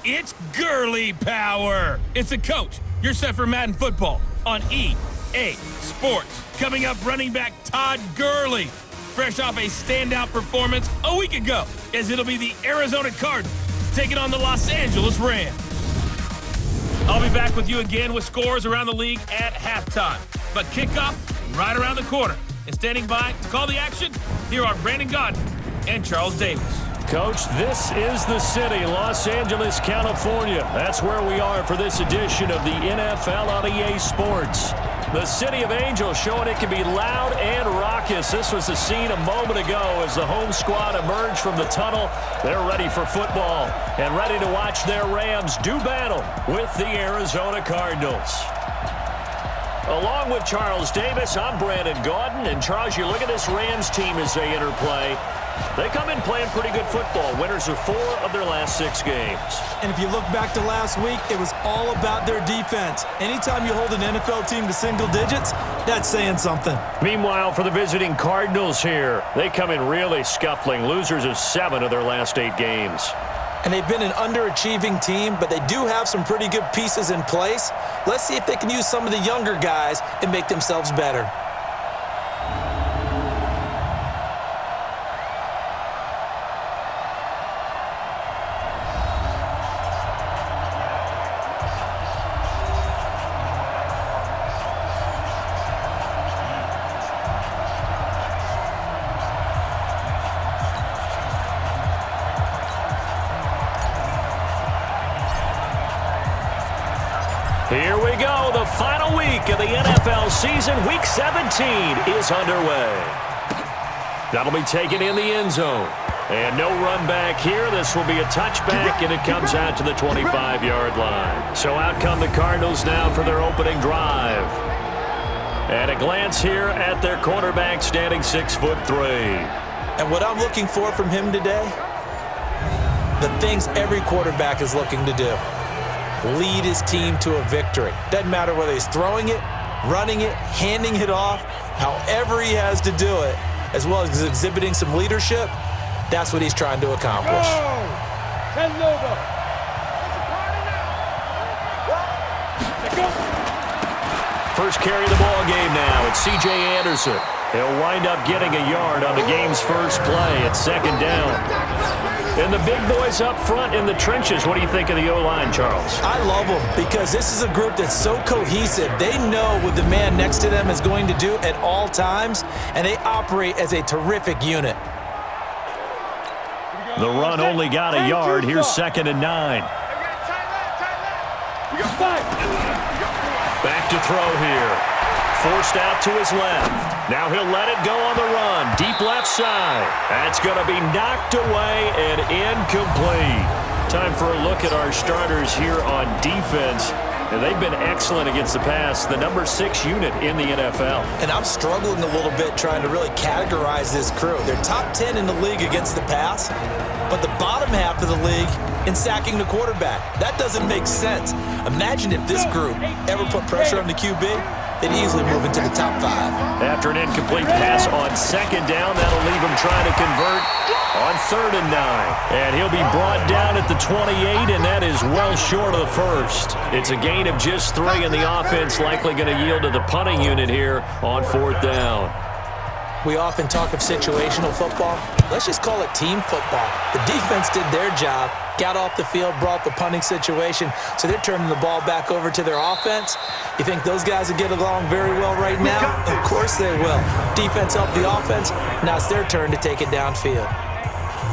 It's girly power. It's the coach. You're set for Madden football on EA Sports. Coming up, running back Todd Gurley, fresh off a standout performance a week ago, as it'll be the Arizona Cardinals taking on the Los Angeles Rams. I'll be back with you again with scores around the league at halftime. But kickoff right around the corner. And standing by to call the action, here are Brandon Godden and Charles Davis. Coach, this is the city, Los Angeles, California. That's where we are for this edition of the NFL on EA Sports. The City of Angels showing it can be loud and raucous. This was the scene a moment ago as the home squad emerged from the tunnel. They're ready for football and ready to watch their Rams do battle with the Arizona Cardinals. Along with Charles Davis, I'm Brandon Gaudin. And Charles, you look at this Rams team as they interplay. They come in playing pretty good football. Winners of 4 of their last 6 games. And if you look back to last week, it was all about their defense. Anytime you hold an NFL team to single digits, that's saying something. Meanwhile, for the visiting Cardinals here, they come in really scuffling. Losers of 7 of their last 8 games. And they've been an underachieving team, but they do have some pretty good pieces in place. Let's see if they can use some of the younger guys and make themselves better. Here we go. The final week of the NFL season. Week 17 is underway. That'll be taken in the end zone. And no run back here. This will be a touchback, and it comes out to the 25-yard line. So out come the Cardinals now for their opening drive. And a glance here at their quarterback standing 6'3". And what I'm looking for from him today, the things every quarterback is looking to do. Lead his team to a victory. Doesn't matter whether he's throwing it, running it, handing it off, however he has to do it, as well as exhibiting some leadership, that's what he's trying to accomplish. First carry of the ball game now. It's C.J. Anderson. He'll wind up getting a yard on the game's first play at 2nd down. And the big boys up front in the trenches. What do you think of the O-line, Charles? I love them because this is a group that's so cohesive. They know what the man next to them is going to do at all times, and they operate as a terrific unit. The run only got a yard. Here's 2nd and 9. Back to throw here. Forced out to his left. Now he'll let it go on the run. Deep left side. That's going to be knocked away and incomplete. Time for a look at our starters here on defense. And they've been excellent against the pass, the number 6 unit in the NFL. And I'm struggling a little bit trying to really categorize this crew. They're top 10 in the league against the pass, but the bottom half of the league in sacking the quarterback. That doesn't make sense. Imagine if this group ever put pressure on the QB, they'd easily move into the top 5. After an incomplete pass on 2nd down, that'll leave him trying to convert on 3rd and 9. And he'll be brought down at the 28, and that is well short of the first. It's a gain of just 3, and the offense likely going to yield to the punting unit here on 4th down. We often talk of situational football. Let's just call it team football. The defense did their job, got off the field, brought the punting situation, so they're turning the ball back over to their offense. You think those guys will get along very well right now? Of course they will. Defense helped the offense. Now it's their turn to take it downfield.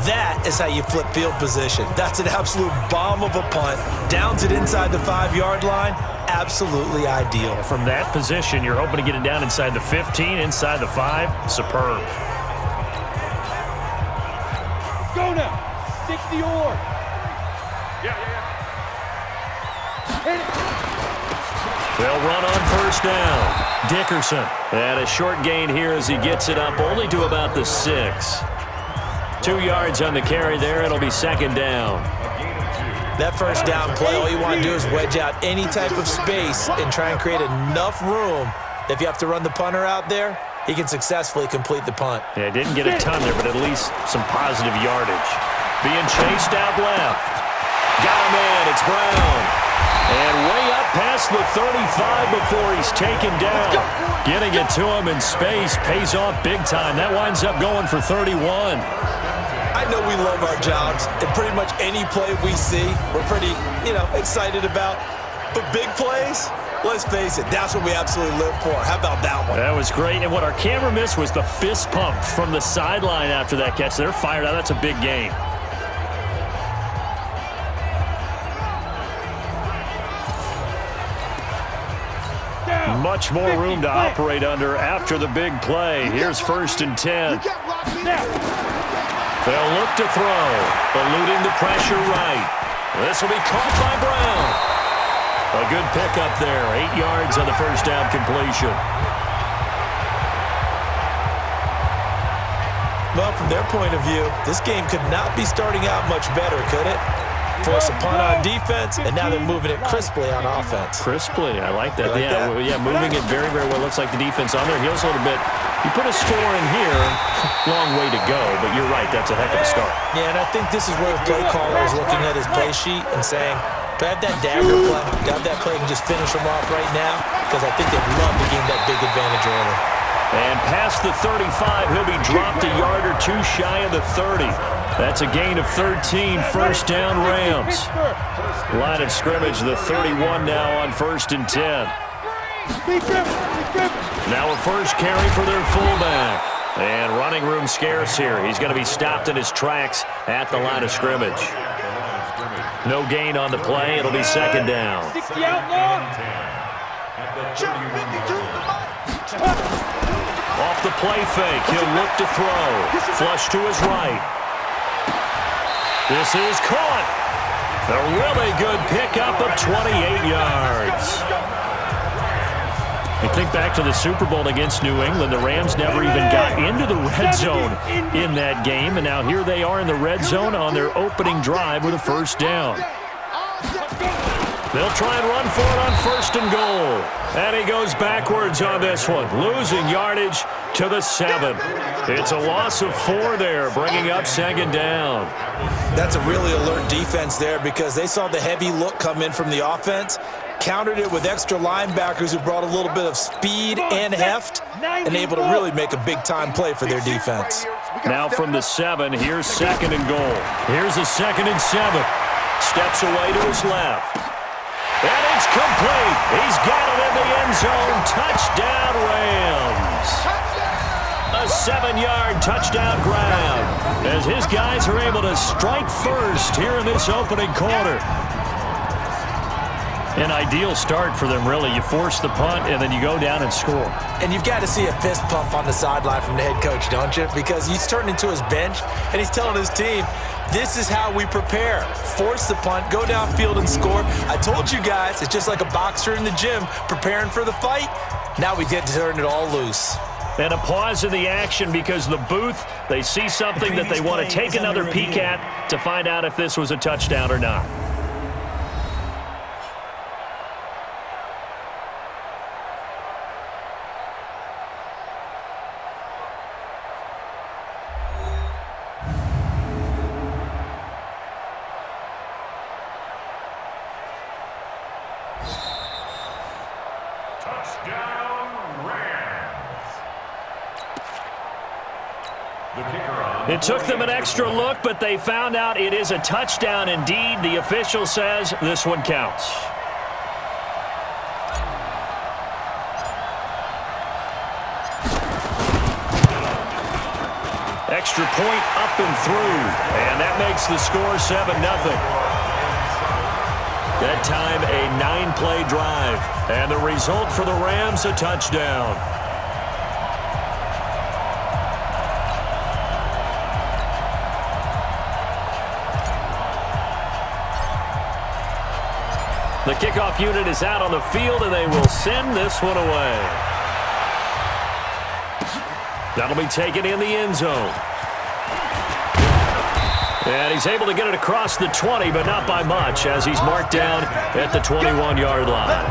That is how you flip field position. That's an absolute bomb of a punt. Downs it inside the 5-yard line. Absolutely ideal. From that position, you're hoping to get it down inside the 15, inside the 5. Superb. Go now. 60 or. They'll run on 1st down. Dickerson. And a short gain here as he gets it up only to about the 6. 2 yards on the carry there. It'll be 2nd down. That 1st down play, all you want to do is wedge out any type of space and try and create enough room. If you have to run the punter out there, he can successfully complete the punt. Yeah, didn't get a ton there, but at least some positive yardage. Being chased out left. Got him in. it's Brown. And way up past the 35 before he's taken down. Getting it to him in space pays off big time. That winds up going for 31. I know we love our jobs, and pretty much any play we see, we're pretty, excited about. But big plays, let's face it, that's what we absolutely live for. How about that one? That was great. And what our camera missed was the fist pump from the sideline after that catch. They're fired out. That's a big game. Much more room to operate under after the big play. Here's 1st and 10. They'll look to throw, eluding the pressure right. This will be caught by Brown. A good pickup there, 8 yards on the first down completion. Well, from their point of view, this game could not be starting out much better, could it? Force a punt on defense, and now they're moving it crisply on offense. Crisply, I like that. Yeah, moving it very, very well. Looks like the defense on their heels a little bit. You put a score in here, long way to go, but you're right, that's a heck of a start. Yeah, and I think this is where the play caller is looking at his play sheet and saying, grab that dagger play, grab that play and just finish them off right now, because I think they'd love to gain that big advantage early. And past the 35, he'll be dropped a yard or two shy of the 30. That's a gain of 13, first down Rams. Line of scrimmage, the 31 now on 1st and 10. Now a first carry for their fullback. And running room scarce here. He's going to be stopped in his tracks at the line of scrimmage. No gain on the play. It'll be 2nd down. Off the play fake, he'll look to throw. Flush to his right. This is caught. A really good pickup of 28 yards. You think back to the Super Bowl against New England. The Rams never even got into the red zone in that game. And now here they are in the red zone on their opening drive with a first down. They'll try and run for it on 1st and goal. And he goes backwards on this one, losing yardage to the 7. It's a loss of 4 there, bringing up 2nd down. That's a really alert defense there because they saw the heavy look come in from the offense, countered it with extra linebackers who brought a little bit of speed and heft, and able to really make a big-time play for their defense. Now from the 7, here's 2nd and goal. Here's a 2nd and 7. Steps away to his left. And it's complete. He's got it in the end zone. Touchdown, Rams. A 7-yard touchdown grab as his guys are able to strike first here in this opening quarter. An ideal start for them, really. You force the punt, and then you go down and score. And you've got to see a fist pump on the sideline from the head coach, don't you? Because he's turned into his bench, and he's telling his team, this is how we prepare. Force the punt, go downfield and score. I told you guys, it's just like a boxer in the gym preparing for the fight. Now we get to turn it all loose. And a pause in the action because the booth, they see something that they want to take another peek at to find out if this was a touchdown or not. It took them an extra look, but they found out it is a touchdown indeed. The official says this one counts. Extra point up and through, and that makes the score 7-0. That time a 9-play drive, and the result for the Rams, a touchdown. The kickoff unit is out on the field, and they will send this one away. That'll be taken in the end zone. And he's able to get it across the 20, but not by much, as he's marked down at the 21-yard line.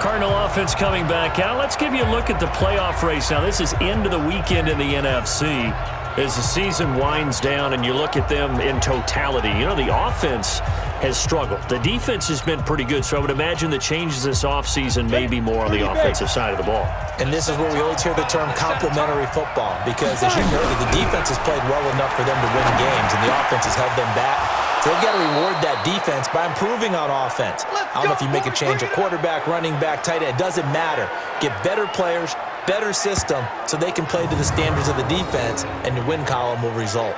Cardinal offense coming back out. Let's give you a look at the playoff race now. This is into the weekend in the NFC. As the season winds down and you look at them in totality, you know, the offense has struggled. The defense has been pretty good, so I would imagine the changes this offseason may be more on the offensive side of the ball. And this is where we always hear the term complementary football, because as you noted, the defense has played well enough for them to win games, and the offense has held them back. So they've got to reward that defense by improving on offense. I don't know if you make a change at quarterback, running back, tight end. It doesn't matter. Get better players, better system, so they can play to the standards of the defense, and the win column will result.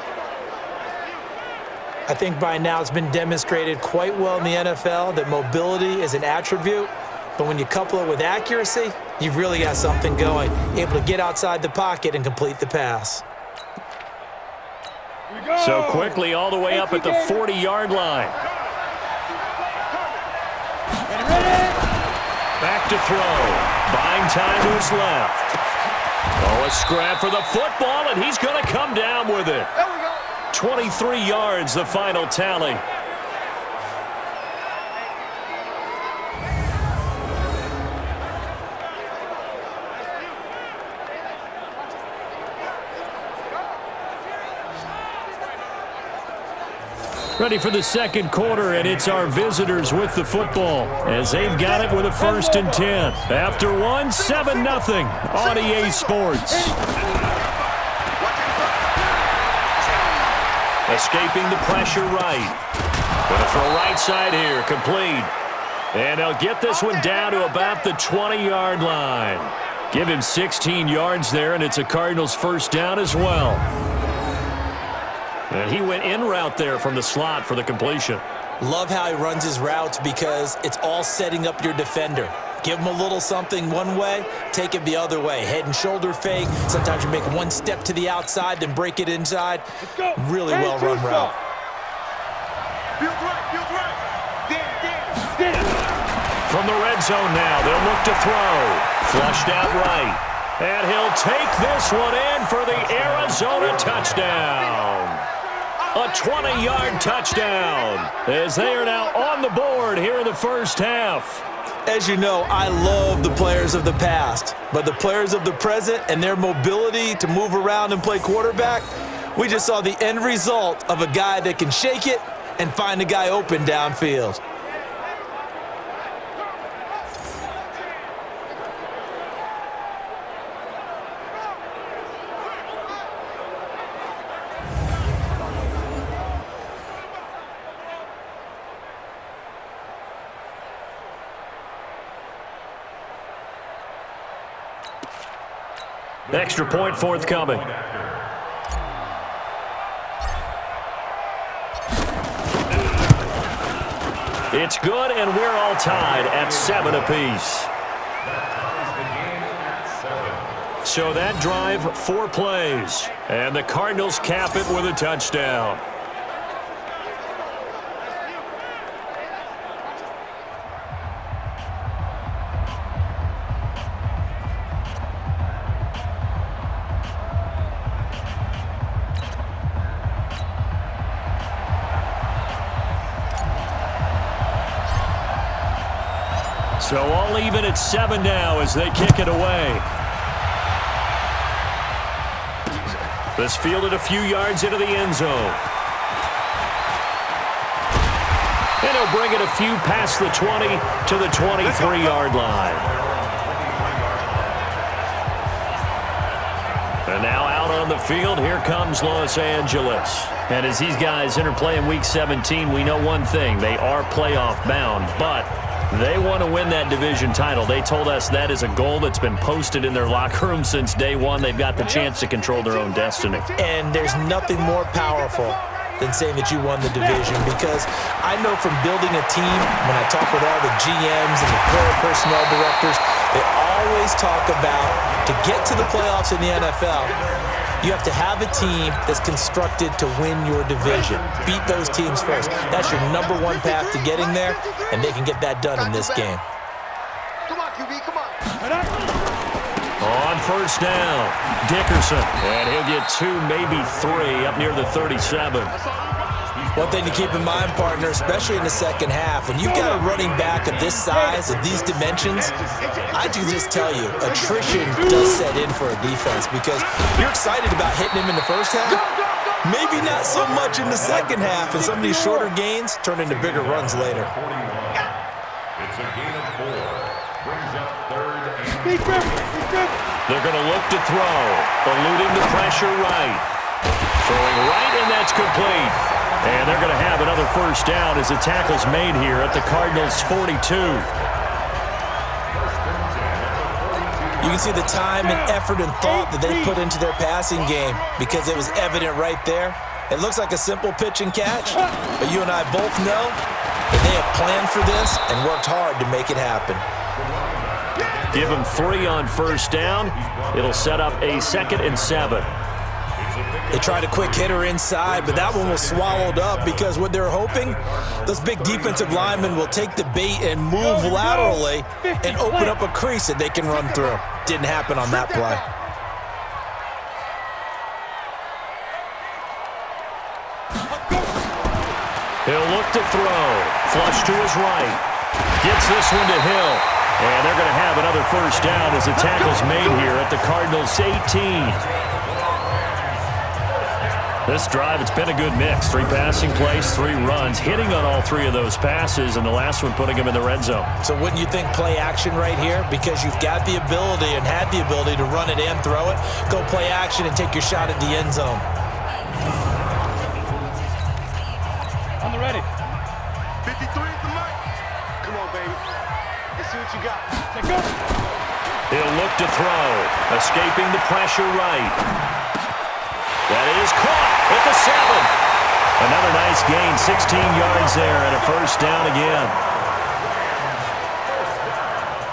I think by now it's been demonstrated quite well in the NFL that mobility is an attribute, but when you couple it with accuracy, you've really got something going, able to get outside the pocket and complete the pass. So quickly all the way up at the 40-yard line. Back to throw. Buying time to his left. Oh, a scrap for the football, and he's going to come down with it. 23 yards, the final tally. Ready for the second quarter, and it's our visitors with the football as they've got it with a 1st and 10. After one, 7-0 on EA Sports. Escaping the pressure right. Gonna throw right side here, complete. And they'll get this one down to about the 20-yard line. Give him 16 yards there, and it's a Cardinals first down as well. And he went in route there from the slot for the completion. Love how he runs his routes because it's all setting up your defender. Give him a little something one way, take it the other way. Head and shoulder fake. Sometimes you make one step to the outside, then break it inside. Really well-run route. From the red zone now, they'll look to throw. Flushed out right. And he'll take this one in for the Arizona touchdown. A 20-yard touchdown as they are now on the board here in the first half. As you know, I love the players of the past, but the players of the present and their mobility to move around and play quarterback, we just saw the end result of a guy that can shake it and find a guy open downfield. Extra point forthcoming. It's good, and we're all tied at 7 apiece. So that drive, 4 plays, and the Cardinals cap it with a touchdown. So all even at 7 now as they kick it away. This fielded a few yards into the end zone. And he'll bring it a few past the 20 to the 23-yard line. And now out on the field, here comes Los Angeles. And as these guys interplay in Week 17, we know one thing. They are playoff bound, but they want to win that division title. They told us that is a goal that's been posted in their locker room since day one. They've got the chance to control their own destiny. And there's nothing more powerful than saying that you won the division, because I know from building a team, when I talk with all the GMs and the player personnel directors, they always talk about to get to the playoffs in the NFL, you have to have a team that's constructed to win your division. Beat those teams first. That's your number one path to getting there, and they can get that done in this game. Come on, QB, come on. On first down, Dickerson. And he'll get 2, maybe 3 up near the 37. One thing to keep in mind, partner, especially in the second half, when you've got a running back of this size, of these dimensions, I can just tell you, attrition does set in for a defense because you're excited about hitting him in the first half, maybe not so much in the second half, and some of these shorter gains turn into bigger runs later. It's a gain of 4. Brings up 3rd and 4. They're going to look to throw, eluding the pressure right. Throwing right, and that's complete. And they're going to have another first down as the tackle's made here at the Cardinals' 42. You can see the time and effort and thought that they put into their passing game because it was evident right there. It looks like a simple pitch and catch, but you and I both know that they have planned for this and worked hard to make it happen. Give them 3 on first down. It'll set up a 2nd and 7. They tried a quick hitter inside, but that one was swallowed up because what they're hoping, those big defensive linemen will take the bait and move laterally and open up a crease that they can run through. Didn't happen on that play. He'll look to throw. Flush to his right. Gets this one to Hill. And they're going to have another first down as the tackle's made here at the Cardinals' 18. This drive, it's been a good mix. 3 passing plays, 3 runs, hitting on all 3 of those passes, and the last one putting him in the red zone. So wouldn't you think play action right here? Because you've got the ability and had the ability to run it and throw it. Go play action and take your shot at the end zone. On the ready. 53 at the mic. Come on, baby. Let's see what you got. Take go. He'll look to throw, escaping the pressure right. That is caught at the 7. Another nice gain, 16 yards there, and a first down again.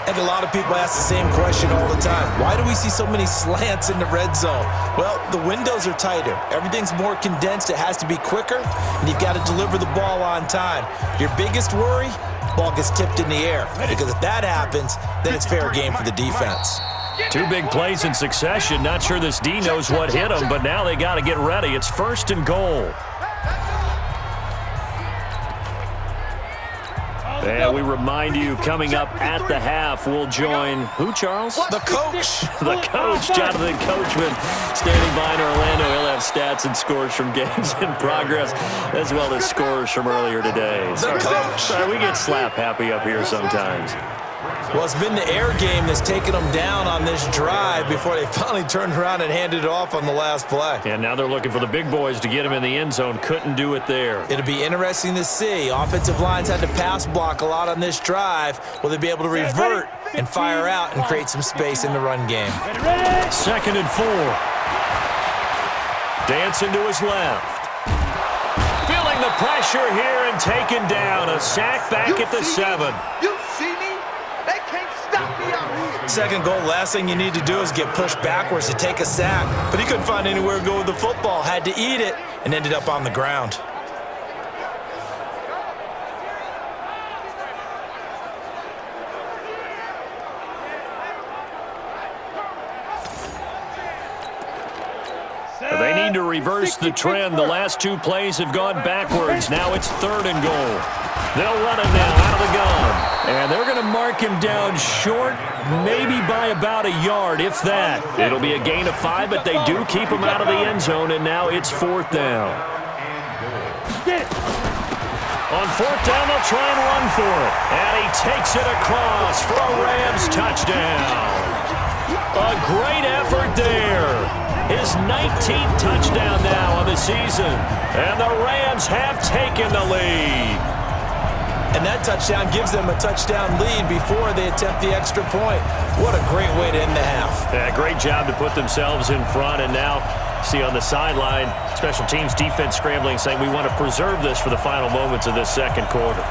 And a lot of people ask the same question all the time. Why do we see so many slants in the red zone? Well, the windows are tighter. Everything's more condensed. It has to be quicker, and you've got to deliver the ball on time. Your biggest worry, ball gets tipped in the air. Because if that happens, then it's fair game for the defense. 2 big plays in succession. Not sure this D knows what hit him, but now they got to get ready. It's 1st and goal. And we remind you, coming up at the half, we'll join who, Charles? The coach. The coach, Jonathan Coachman, standing by in Orlando. He'll have stats and scores from games in progress, as well as scores from earlier today. The coach. Sorry, we get slap happy up here sometimes. Well, it's been the air game that's taken them down on this drive before they finally turned around and handed it off on the last play. And now they're looking for the big boys to get him in the end zone. Couldn't do it there. It'll be interesting to see. Offensive lines had to pass block a lot on this drive. Will they be able to revert and fire out and create some space in the run game? 2nd and 4. Dancing to his left. Feeling the pressure here and taken down. A sack back at the 7. You see me? They can't stop me out here. 2nd goal, last thing you need to do is get pushed backwards to take a sack. But he couldn't find anywhere to go with the football. Had to eat it and ended up on the ground. They need to reverse the trend. The last 2 plays have gone backwards. Now it's 3rd and goal. They'll run him now out of the gun. And they're going to mark him down short, maybe by about a yard, if that. It'll be a gain of 5, but they do keep him out of the end zone, and now it's 4th down. On 4th down, they'll try and run for it. And he takes it across for a Rams touchdown. A great effort there. His 19th touchdown now of the season. And the Rams have taken the lead. And that touchdown gives them a touchdown lead before they attempt the extra point. What a great way to end the half. Yeah, great job to put themselves in front. And now, see on the sideline, special teams defense scrambling, saying we want to preserve this for the final moments of this 2nd quarter.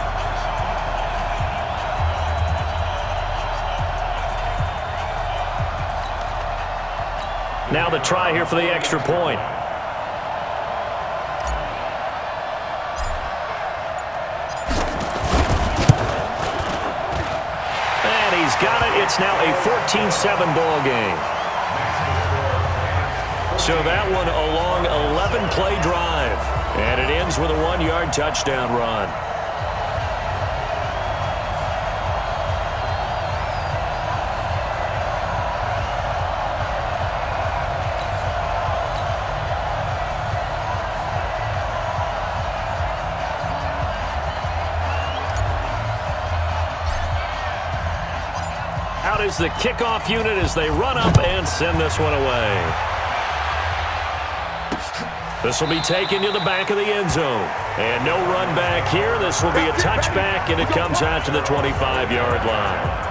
Now the try here for the extra point. And he's got it. It's now a 14-7 ball game. So that one a long 11-play drive. And it ends with a 1-yard touchdown run. Out is the kickoff unit as they run up and send this one away. This will be taken to the back of the end zone. And no run back here. This will be a touchback, and it comes out to the 25-yard line.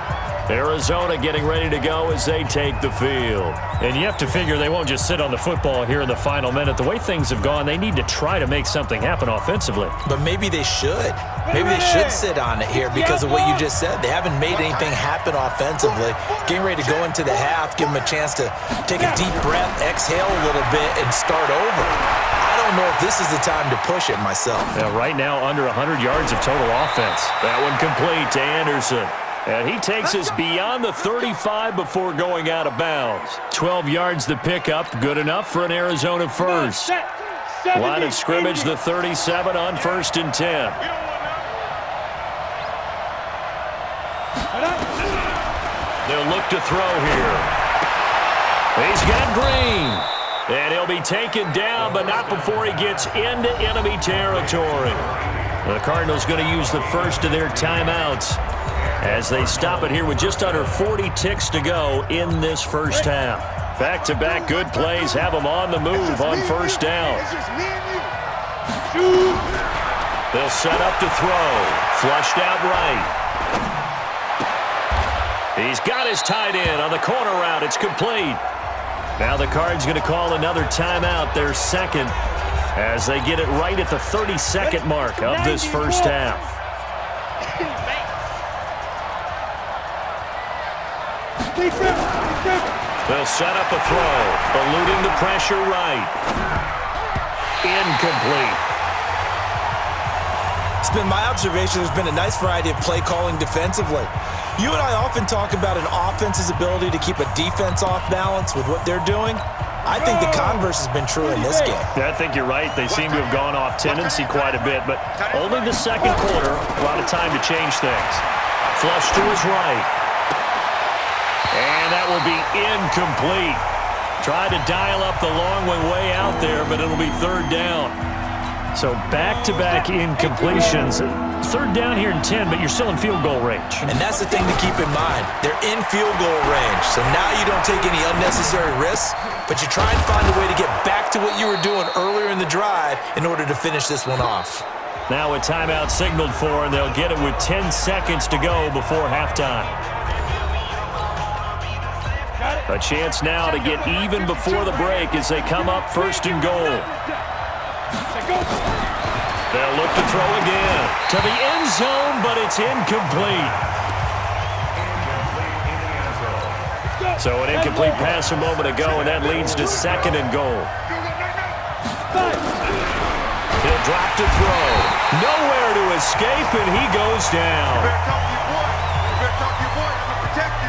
Arizona getting ready to go as they take the field. And you have to figure they won't just sit on the football here in the final minute. The way things have gone, they need to try to make something happen offensively. But maybe they should. Maybe they should sit on it here because of what you just said. They haven't made anything happen offensively. Getting ready to go into the half, give them a chance to take a deep breath, exhale a little bit, and start over. I don't know if this is the time to push it myself. Now, right now, under 100 yards of total offense. That one complete to Anderson. And he takes us beyond the 35 before going out of bounds. 12 yards to pick up, good enough for an Arizona first. Line of scrimmage, the 37 on 1st and 10. They'll look to throw here. He's got Green. And he'll be taken down, but not before he gets into enemy territory. The Cardinals going to use the first of their timeouts as they stop it here with just under 40 ticks to go in this first half. Back-to-back good plays have them on the move on first down. They'll set up to throw. Flushed out right. He's got his tight end on the corner route. It's complete. Now the Cards going to call another timeout, their second, as they get it right at the 32nd mark of this first half. They'll set up a throw, eluding the pressure right. Incomplete. It's been my observation there's been a nice variety of play calling defensively. You and I often talk about an offense's ability to keep a defense off balance with what they're doing. I think the converse has been true in this game. Yeah, I think you're right. They seem to have gone off tendency quite a bit, but only the second quarter, a lot of time to change things. Flush to his right. And that will be incomplete. Tried to dial up the long one way out there, but it'll be third down. So back-to-back incompletions. Third down here in 10, but you're still in field goal range. And that's the thing to keep in mind. They're in field goal range. So now you don't take any unnecessary risks, but you try and find a way to get back to what you were doing earlier in the drive in order to finish this one off. Now a timeout signaled for, and they'll get it with 10 seconds to go before halftime. A chance now to get even before the break as they come up 1st and goal. They'll look to throw again to the end zone, but it's incomplete. So an incomplete pass a moment ago, and that leads to 2nd and goal. He'll drop to throw. Nowhere to escape, and he goes down. You better talk to your boy. You better talk to your boy. He's going to protect you.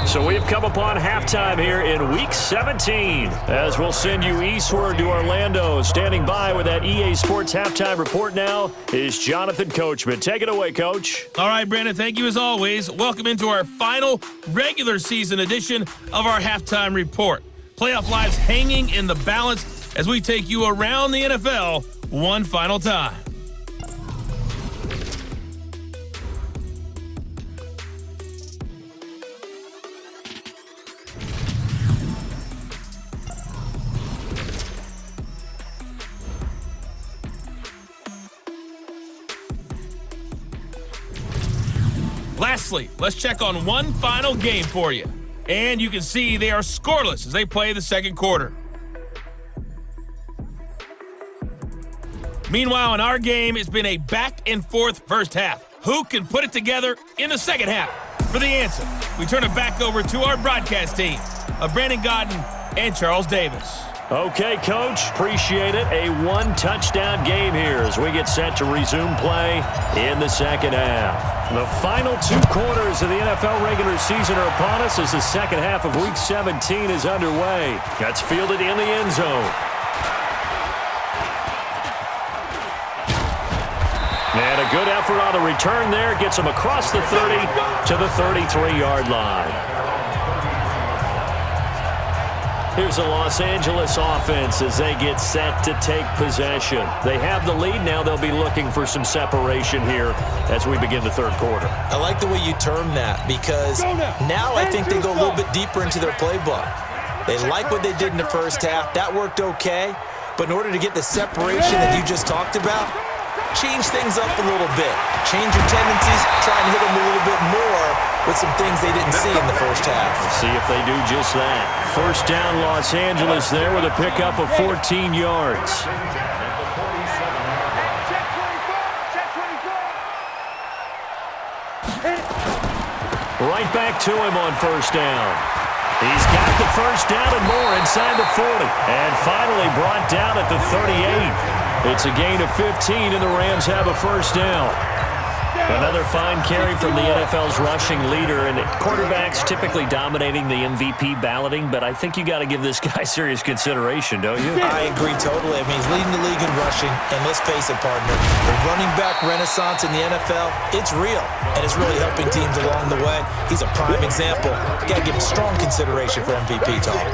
So we've come upon halftime here in Week 17, as we'll send you eastward to Orlando. Standing by with that EA Sports halftime report now is Jonathan Coachman. Take it away, Coach. All right, Brandon, thank you as always. Welcome into our final regular season edition of our halftime report. Playoff lives hanging in the balance as we take you around the NFL one final time. Lastly, let's check on one final game for you. And you can see they are scoreless as they play the second quarter. Meanwhile, in our game, it's been a back-and-forth first half. Who can put it together in the second half? For the answer, we turn it back over to our broadcast team of Brandon Godden and Charles Davis. Okay, Coach, appreciate it. A one-touchdown game here as we get set to resume play in the second half. The final 2 quarters of the NFL regular season are upon us as the second half of Week 17 is underway. That's fielded in the end zone. And a good effort on the return there. Gets him across the 30 to the 33-yard line. Here's the Los Angeles offense as they get set to take possession. They have the lead now. They'll be looking for some separation here as we begin the third quarter. I like the way you term that because now I think they go a little bit deeper into their playbook. They like what they did in the first half. That worked okay. But in order to get the separation that you just talked about, change things up a little bit. Change your tendencies, try and hit them a little bit more with some things they didn't see in the first half. Let's see if they do just that. First down, Los Angeles there with a pickup of 14 yards. Right back to him on first down. He's got the first down and more inside the 40. And finally brought down at the 38. It's a gain of 15, and the Rams have a first down. Another fine carry from the NFL's rushing leader, and quarterbacks typically dominating the MVP balloting, but I think you got to give this guy serious consideration, don't you? I agree totally. I mean, he's leading the league in rushing, and let's face it, partner, the running back renaissance in the NFL, it's real, and it's really helping teams along the way. He's a prime example. Got to give him strong consideration for MVP talk.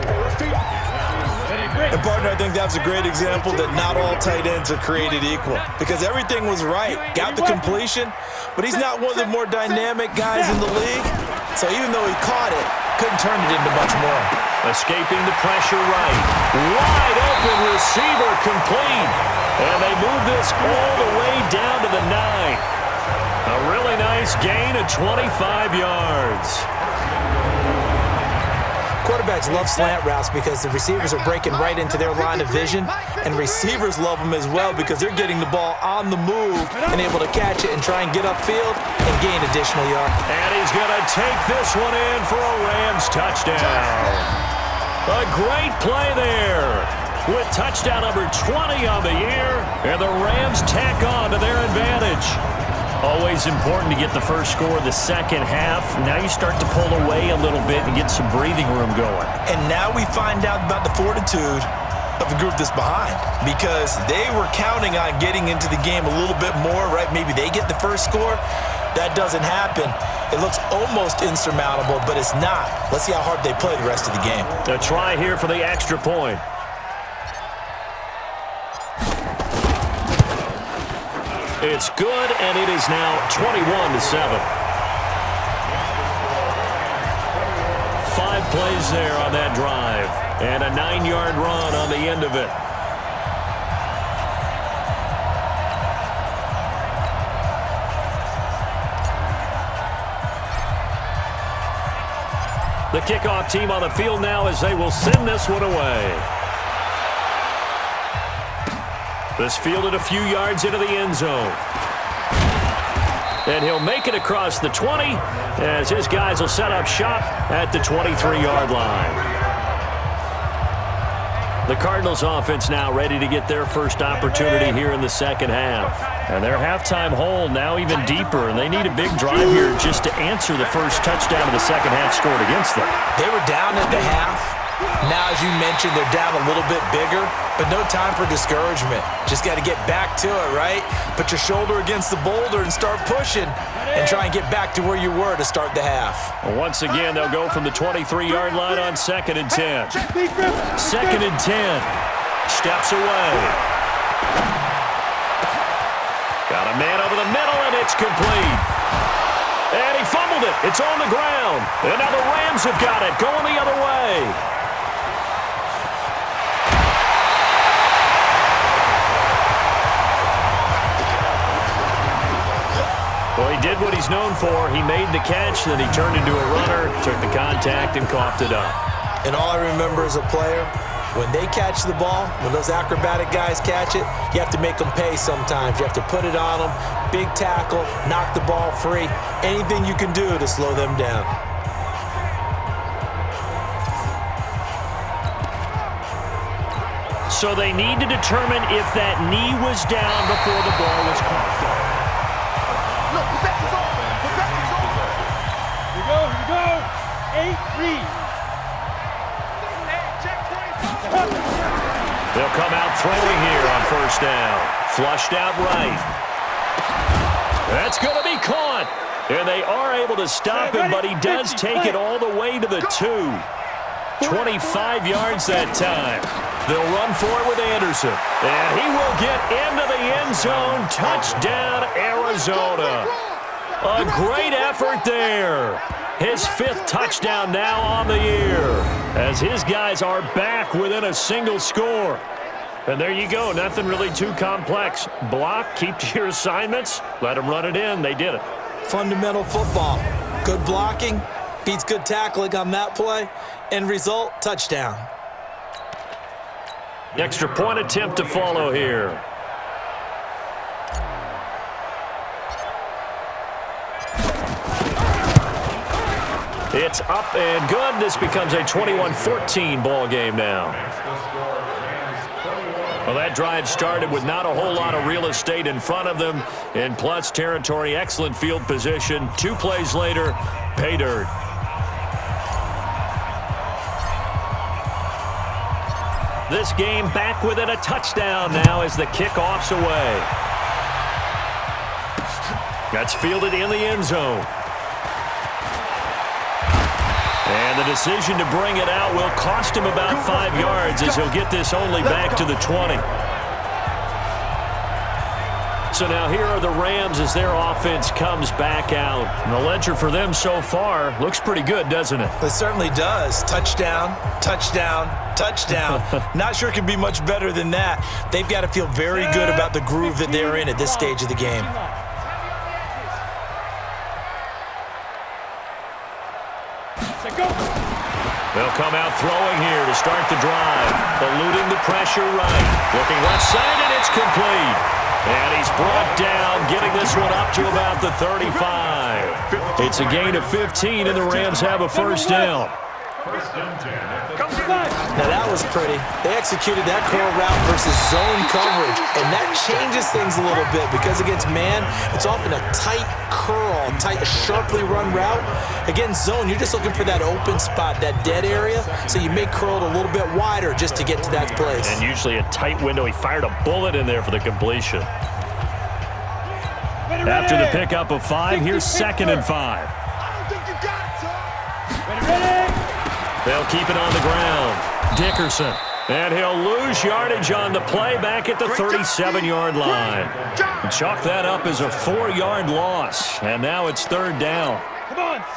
And partner, I think that's a great example that not all tight ends are created equal because everything was right. Got the completion, but he's not one of the more dynamic guys in the league. So even though he caught it, couldn't turn it into much more. Escaping the pressure right. Wide open receiver complete. And they move this all the way down to the 9. A really nice gain of 25 yards. Quarterbacks love slant routes because the receivers are breaking right into their line of vision, and receivers love them as well because they're getting the ball on the move and able to catch it and try and get upfield and gain additional yards. And he's going to take this one in for a Rams touchdown. A great play there with touchdown number 20 on the year, and the Rams tack on to their advantage. Always important to get the first score of the second half. Now you start to pull away a little bit and get some breathing room going. And now we find out about the fortitude of the group that's behind because they were counting on getting into the game a little bit more, right? Maybe they get the first score. That doesn't happen. It looks almost insurmountable, but it's not. Let's see how hard they play the rest of the game. A try here for the extra point. It's good, and it is now 21-7. 5 plays there on that drive, and a 9-yard run on the end of it. The kickoff team on the field now as they will send this one away. This fielded a few yards into the end zone. And he'll make it across the 20 as his guys will set up shop at the 23-yard line. The Cardinals offense now ready to get their first opportunity here in the second half. And their halftime hole now even deeper, and they need a big drive here just to answer the first touchdown of the second half scored against them. They were down at the half. Now, as you mentioned, they're down a little bit bigger, but no time for discouragement. Just got to get back to it, right? Put your shoulder against the boulder and start pushing and try and get back to where you were to start the half. Once again, they'll go from the 23-yard line on 2nd and 10. 2nd and 10. Steps away. Got a man over the middle, and it's complete. And he fumbled it. It's on the ground. And now the Rams have got it, going the other way. Well, he did what he's known for. He made the catch, then he turned into a runner, took the contact, and coughed it up. And all I remember as a player, when they catch the ball, when those acrobatic guys catch it, you have to make them pay sometimes. You have to put it on them, big tackle, knock the ball free, anything you can do to slow them down. So they need to determine if that knee was down before the ball was coughed up. No, possession's over. Possession's over. Here we go. 8-3. They'll come out throwing here on first down. Flushed out right. That's going to be caught. And they are able to stop him, but he does take it all the way to the 2. 25 yards that time. They'll run for it with Anderson. And he will get into the end zone. Touchdown, Arizona. A great effort there. His 5th touchdown now on the year, as his guys are back within a single score. And there you go. Nothing really too complex. Block, keep to your assignments, let them run it in. They did it. Fundamental football. Good blocking beats good tackling on that play. End result, touchdown. Extra point attempt to follow here. It's up and good. This becomes a 21-14 ball game now. Well, that drive started with not a whole lot of real estate in front of them. In plus territory, excellent field position. 2 plays later, pay dirt. This game back within a touchdown now as the kickoff's away. That's fielded in the end zone. And the decision to bring it out will cost him about 5 yards as he'll get this only back to the 20. So now here are the Rams as their offense comes back out. And the ledger for them so far looks pretty good, doesn't it? It certainly does. Touchdown, touchdown, touchdown. Not sure it can be much better than that. They've got to feel very good about the groove that they're in at this stage of the game. They'll come out throwing here to start the drive. Eluding the pressure right. Looking left side, and it's complete. And he's brought down, getting this one up to about the 35. It's a gain of 15, and the Rams have a first down. Now that was pretty. They executed that curl route versus zone coverage, and that changes things a little bit because against man, it's often a tight curl, tight, sharply run route. Against zone, you're just looking for that open spot, that dead area, so you may curl it a little bit wider just to get to that place. And usually a tight window. He fired a bullet in there for the completion. After the pickup of 5, here's 2nd and 5. They'll keep it on the ground. Dickerson. And he'll lose yardage on the play back at the 37-yard line. Chalk that up as a 4-yard loss. And now it's 3rd down.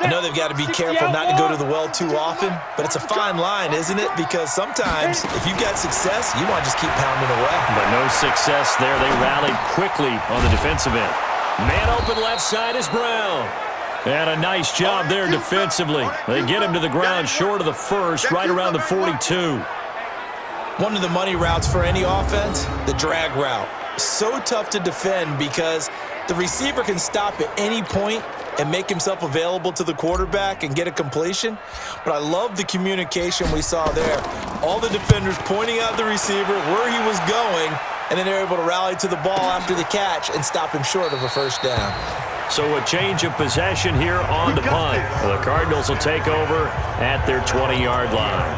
I know they've got to be careful not to go to the well too often, but it's a fine line, isn't it? Because sometimes if you've got success, you want to just keep pounding away. But no success there. They rallied quickly on the defensive end. Man open left side is Brown. And a nice job there defensively. They get him to the ground short of the 1st, right around the 42. One of the money routes for any offense, the drag route. So tough to defend because the receiver can stop at any point and make himself available to the quarterback and get a completion. But I love the communication we saw there. All the defenders pointing out the receiver, where he was going, and then they're able to rally to the ball after the catch and stop him short of a first down. So a change of possession here on the punt. The Cardinals will take over at their 20-yard line.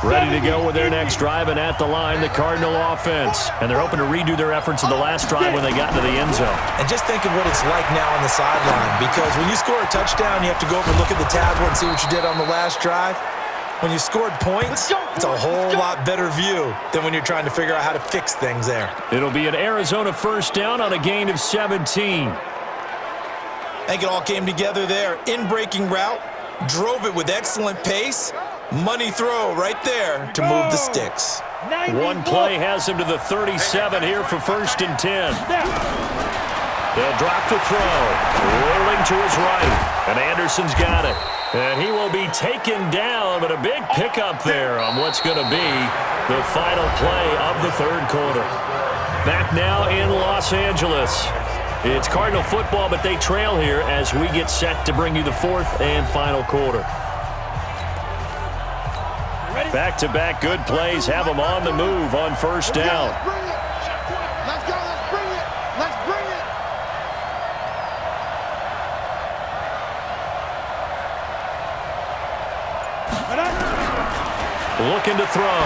Ready to go with their next drive, and at the line, the Cardinal offense. And they're hoping to redo their efforts in the last drive when they got into the end zone. And just think of what it's like now on the sideline, because when you score a touchdown, you have to go over and look at the tablet and see what you did on the last drive. When you scored points, it's a whole lot better view than when you're trying to figure out how to fix things there. It'll be an Arizona first down on a gain of 17. I think it all came together there. In-breaking route, drove it with excellent pace. Money throw right there to move the sticks. One play has him to the 37 here for 1st and 10. They'll drop the throw. Rolling to his right. And Anderson's got it. And he will be taken down, but a big pickup there on what's going to be the final play of the 3rd quarter. Back now in Los Angeles. It's Cardinal football, but they trail here as we get set to bring you the 4th and final quarter. Ready? Back-to-back good plays have them on the move on first down. Let's go, let's bring it. Let's bring it. Looking to throw.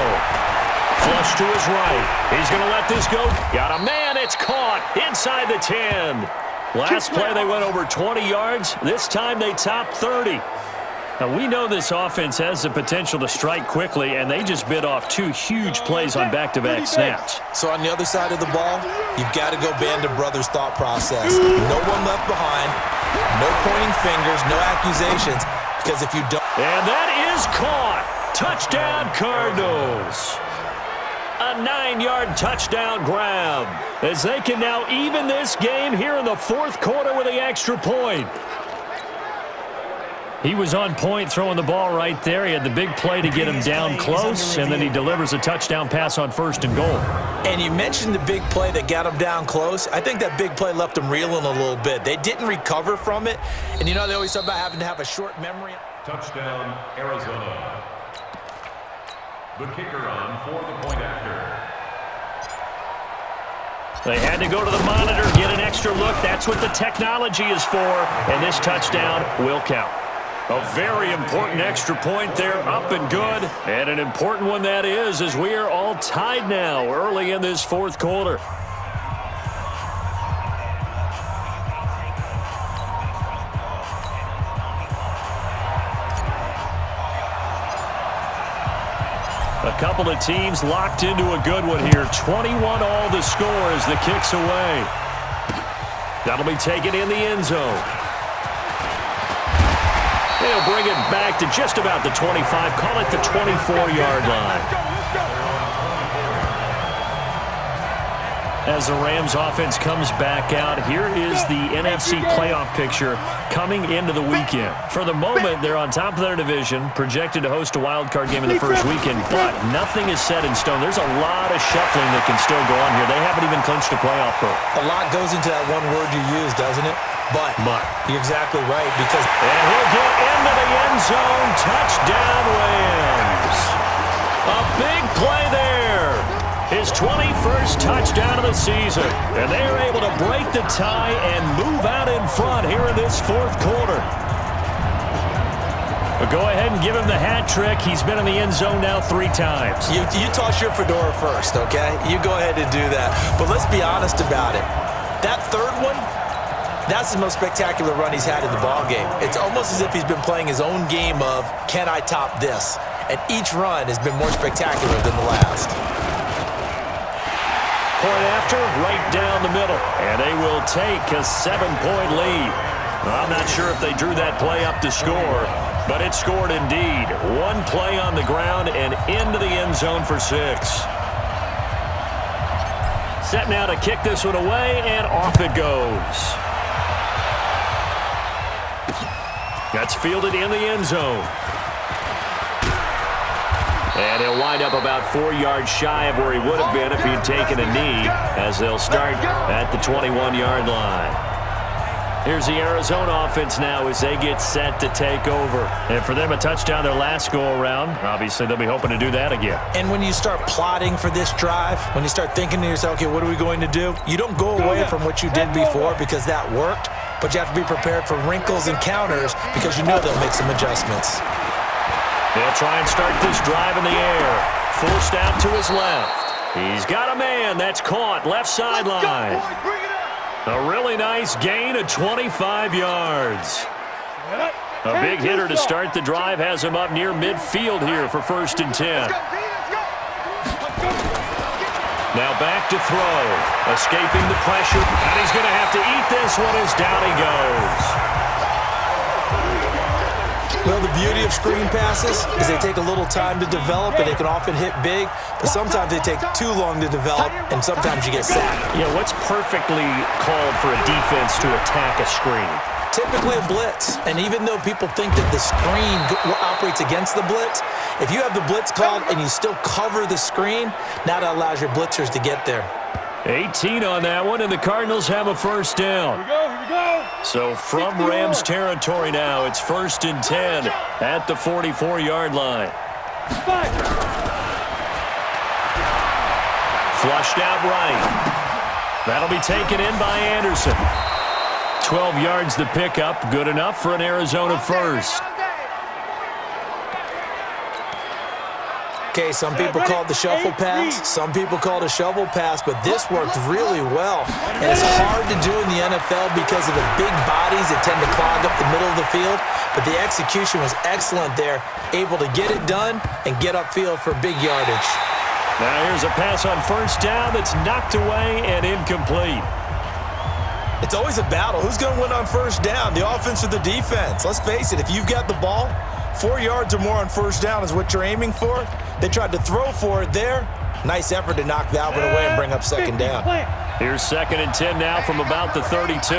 Flush to his right. He's going to let this go. Got a man. It's caught inside the 10. Last play they went over 20 yards. This time they topped 30. Now, we know this offense has the potential to strike quickly, and they just bit off 2 huge plays on back-to-back snaps. So on the other side of the ball, you've got to go Band of Brothers thought process. No one left behind, no pointing fingers, no accusations, because if you don't... And that is caught. Touchdown, Cardinals. A 9-yard touchdown grab as they can now even this game here in the fourth quarter with the extra point. He was on point throwing the ball right there. He had the big play to get him down close, and then he delivers a touchdown pass on first and goal. And you mentioned the big play that got him down close. I think that big play left him reeling a little bit. They didn't recover from it. And you know they always talk about having to have a short memory. Touchdown, Arizona. The kicker on for the point after. They had to go to the monitor, get an extra look. That's what the technology is for, and this touchdown will count. A very important extra point there, up and good. And an important one that is, as we are all tied now early in this fourth quarter. A couple of teams locked into a good one here. 21 all the score as the kick's away. That'll be taken in the end zone. They'll bring it back to just about the 25. Call it the 24-yard line. As the Rams offense comes back out, here is the NFC playoff picture coming into the weekend. For the moment, they're on top of their division, projected to host a wild card game in the first weekend, but nothing is set in stone. There's a lot of shuffling that can still go on here. They haven't even clinched a playoff berth. A lot goes into that one word you use, doesn't it? But. You're exactly right, because... And he'll get into the end zone. Touchdown, Rams. A big play there. His 21st touchdown of the season. And they are able to break the tie and move out in front here in this fourth quarter. But go ahead and give him the hat trick. He's been in the end zone now 3 times. You toss your fedora first, okay? You go ahead and do that. But let's be honest about it. That third one, that's the most spectacular run he's had in the ballgame. It's almost as if he's been playing his own game of, can I top this? And each run has been more spectacular than the last. Point after, right down the middle. And they will take a 7-point lead. I'm not sure if they drew that play up to score, but it scored indeed. One play on the ground and into the end zone for 6. Set now to kick this one away, and off it goes. That's fielded in the end zone. And he'll wind up about 4 yards shy of where he would have been if he'd taken a knee, as they'll start at the 21-yard line. Here's the Arizona offense now as they get set to take over. And for them, a touchdown their last go-around. Obviously, they'll be hoping to do that again. And when you start plotting for this drive, when you start thinking to yourself, okay, what are we going to do? You don't go away from what you did before because that worked, but you have to be prepared for wrinkles and counters because you know they'll make some adjustments. They'll try and start this drive in the air. Forced out to his left. He's got a man. That's caught. Left sideline. A really nice gain of 25 yards. A big hitter to start the drive has him up near midfield here for 1st and 10. Now back to throw. Escaping the pressure. And he's going to have to eat this one as down he goes. Well, the beauty of screen passes is they take a little time to develop, and they can often hit big, but sometimes they take too long to develop, and sometimes you get sacked. Yeah, what's perfectly called for a defense to attack a screen? Typically a blitz, and even though people think that the screen operates against the blitz, if you have the blitz called and you still cover the screen, now that allows your blitzers to get there. 18 on that one, and the Cardinals have a 1st down. Here we go. So from Rams territory now, it's 1st and 10 at the 44-yard line. Flushed out right. That'll be taken in by Anderson. 12 yards the pickup. Good enough for an Arizona first. Okay, some people call it the shuffle pass. Some people call it a shovel pass, but this worked really well. And it's hard to do in the NFL because of the big bodies that tend to clog up the middle of the field. But the execution was excellent there, able to get it done and get upfield for big yardage. Now here's a pass on first down that's knocked away and incomplete. It's always a battle. Who's going to win on first down, the offense or the defense? Let's face it, if you've got the ball, 4 yards or more on first down is what you're aiming for. They tried to throw for it there. Nice effort to knock that one away and bring up second down. Here's 2nd and 10 now from about the 32.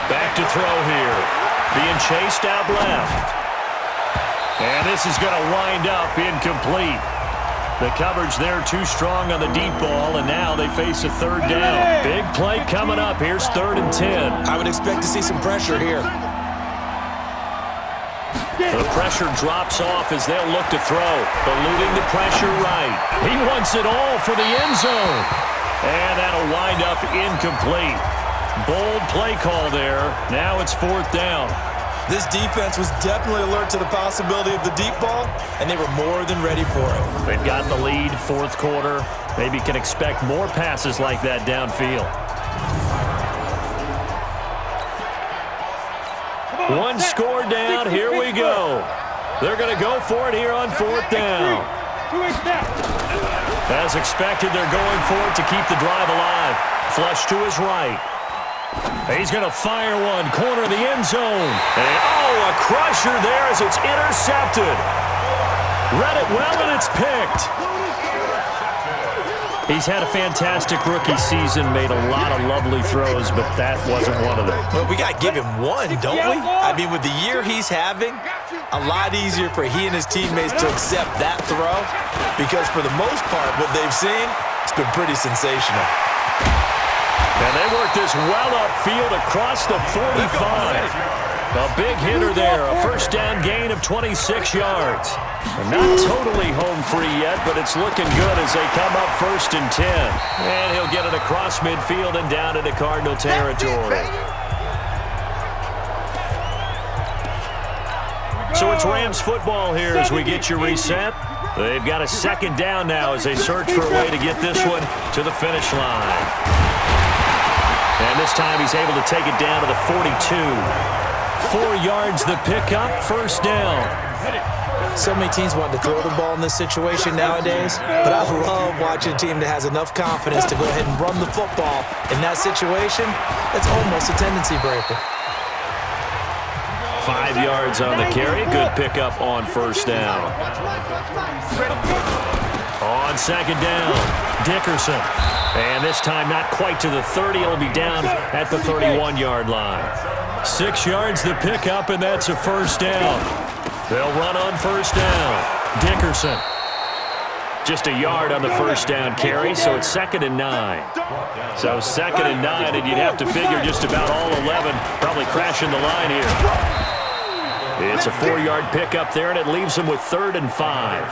Back to throw here. Being chased out left. And this is going to wind up incomplete. The coverage there too strong on the deep ball, and now they face a 3rd down. Big play coming up. Here's 3rd and 10. I would expect to see some pressure here. The pressure drops off as they'll look to throw. Eluding the pressure right. He wants it all for the end zone. And that'll wind up incomplete. Bold play call there. Now it's 4th down. This defense was definitely alert to the possibility of the deep ball, and they were more than ready for it. They've got the lead, 4th quarter. Maybe can expect more passes like that downfield. One score down. Here we go. They're going to go for it here on 4th down. As expected, they're going for it to keep the drive alive. Flush to his right. He's going to fire one, corner of the end zone. And, oh, a crusher there as it's intercepted. Read it well, and it's picked. He's had a fantastic rookie season, made a lot of lovely throws, but that wasn't one of them. Well, we got to give him one, don't we? I mean, with the year he's having, a lot easier for he and his teammates to accept that throw because for the most part, what they've seen, it's been pretty sensational. And they work this well upfield across the 45. A big hitter there, a first down gain of 26 yards. Not totally home free yet, but it's looking good as they come up 1st and 10. And he'll get it across midfield and down into Cardinal territory. So it's Rams football here as we get you reset. They've got a 2nd down now as they search for a way to get this one to the finish line. And this time he's able to take it down to the 42. 4 yards the pickup, 1st down. So many teams want to throw the ball in this situation nowadays, but I love watching a team that has enough confidence to go ahead and run the football. In that situation, it's almost a tendency breaker. 5 yards on the carry. Good pickup on 1st down. On 2nd down, Dickerson. And this time not quite to the 30. It'll be down at the 31-yard line. 6 yards the pickup, and that's a 1st down. They'll run on 1st down. Dickerson. Just a yard on the 1st down carry, so it's 2nd and 9. So 2nd and 9, and you'd have to figure just about all 11 probably crashing the line here. It's a 4-yard pickup there, and it leaves them with 3rd and 5.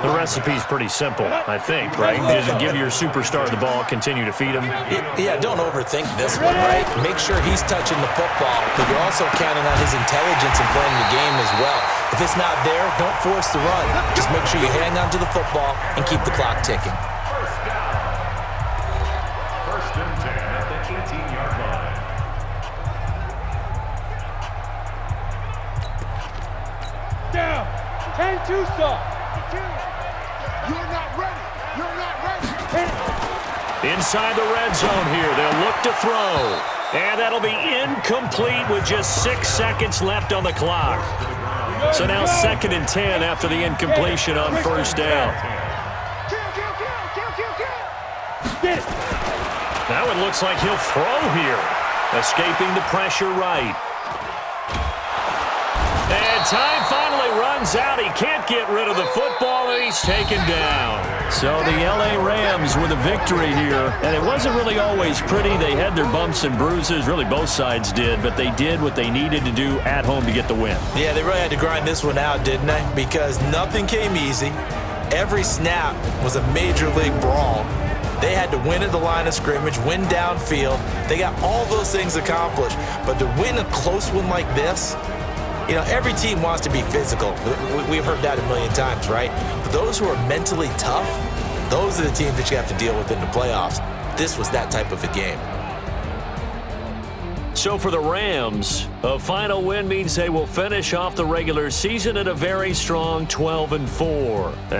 The recipe's pretty simple, I think, right? Just give your superstar the ball, continue to feed him. Yeah, don't overthink this one, right? Make sure he's touching the football, but you're also counting on his intelligence in playing the game as well. If it's not there, don't force the run. Just make sure you hang on to the football and keep the clock ticking. 1st and 10 at the 18-yard line. Down. 10 Tucson. You're not ready. You're not ready. Inside the red zone here. They'll look to throw. And that'll be incomplete with just 6 seconds left on the clock. So now 2nd and 10 after the incompletion on 1st down. Now it looks like he'll throw here. Escaping the pressure right. And time finally runs out. He can't get rid of the football, and he's taken down. So the L.A. Rams with a victory here, and it wasn't really always pretty. They had their bumps and bruises. Really, both sides did, but they did what they needed to do at home to get the win. Yeah, they really had to grind this one out, didn't they? Because nothing came easy. Every snap was a major league brawl. They had to win at the line of scrimmage, win downfield. They got all those things accomplished. But to win a close one like this, you know, every team wants to be physical. We've heard that a million times, right? But those who are mentally tough, those are the teams that you have to deal with in the playoffs. This was that type of a game. So for the Rams, a final win means they will finish off the regular season at a very strong 12-4. And